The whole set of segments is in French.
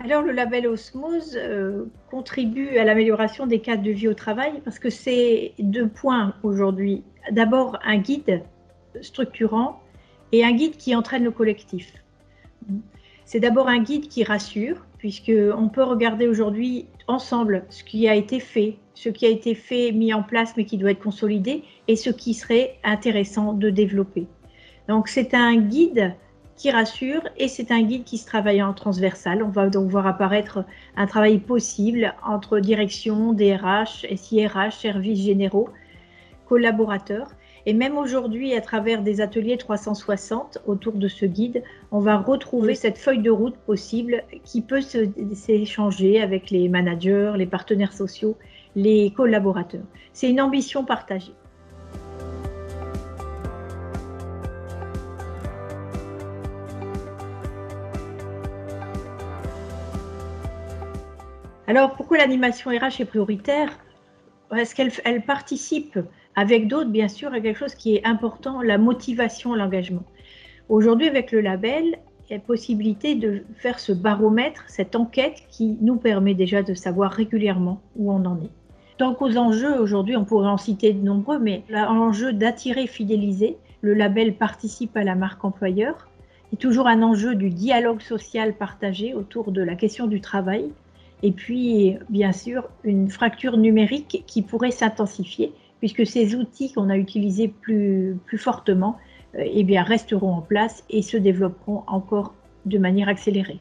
Alors, le label Osmose contribue à l'amélioration des cadres de vie au travail parce que c'est deux points aujourd'hui. D'abord, un guide structurant et un guide qui entraîne le collectif. C'est d'abord un guide qui rassure, puisqu'on peut regarder aujourd'hui ensemble ce qui a été fait, mis en place, mais qui doit être consolidé, et ce qui serait intéressant de développer. Donc c'est un guide qui rassure et c'est un guide qui se travaille en transversal. On va donc voir apparaître un travail possible entre direction, DRH, SIRH, services généraux, collaborateurs. Et même aujourd'hui, à travers des ateliers 360 autour de ce guide, on va retrouver cette feuille de route possible qui peut s'échanger avec les managers, les partenaires sociaux, les collaborateurs. C'est une ambition partagée. Alors, pourquoi l'animation RH est prioritaire? Parce qu'elle participe avec d'autres, bien sûr, à quelque chose qui est important, la motivation, l'engagement. Aujourd'hui, avec le label, il y a possibilité de faire ce baromètre, cette enquête qui nous permet déjà de savoir régulièrement où on en est. Tant qu'aux enjeux, aujourd'hui, on pourrait en citer de nombreux, mais l'enjeu d'attirer et fidéliser, le label participe à la marque employeur. Il y a toujours un enjeu du dialogue social partagé autour de la question du travail. Et puis, bien sûr, une fracture numérique qui pourrait s'intensifier, puisque ces outils qu'on a utilisés plus fortement eh bien, resteront en place et se développeront encore de manière accélérée.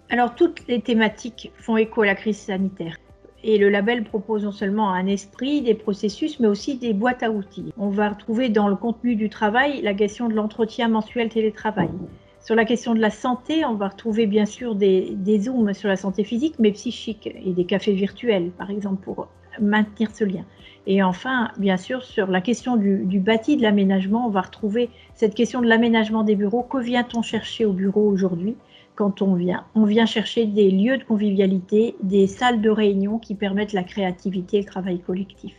Alors, toutes les thématiques font écho à la crise sanitaire. Et le label propose non seulement un esprit, des processus, mais aussi des boîtes à outils. On va retrouver dans le contenu du travail la question de l'entretien mensuel télétravail. Sur la question de la santé, on va retrouver bien sûr des zooms sur la santé physique, mais psychique, et des cafés virtuels, par exemple, pour maintenir ce lien. Et enfin, bien sûr, sur la question du bâti, de l'aménagement, on va retrouver cette question de l'aménagement des bureaux. Que vient-on chercher au bureau aujourd'hui ? Quand on vient chercher des lieux de convivialité, des salles de réunion qui permettent la créativité et le travail collectif.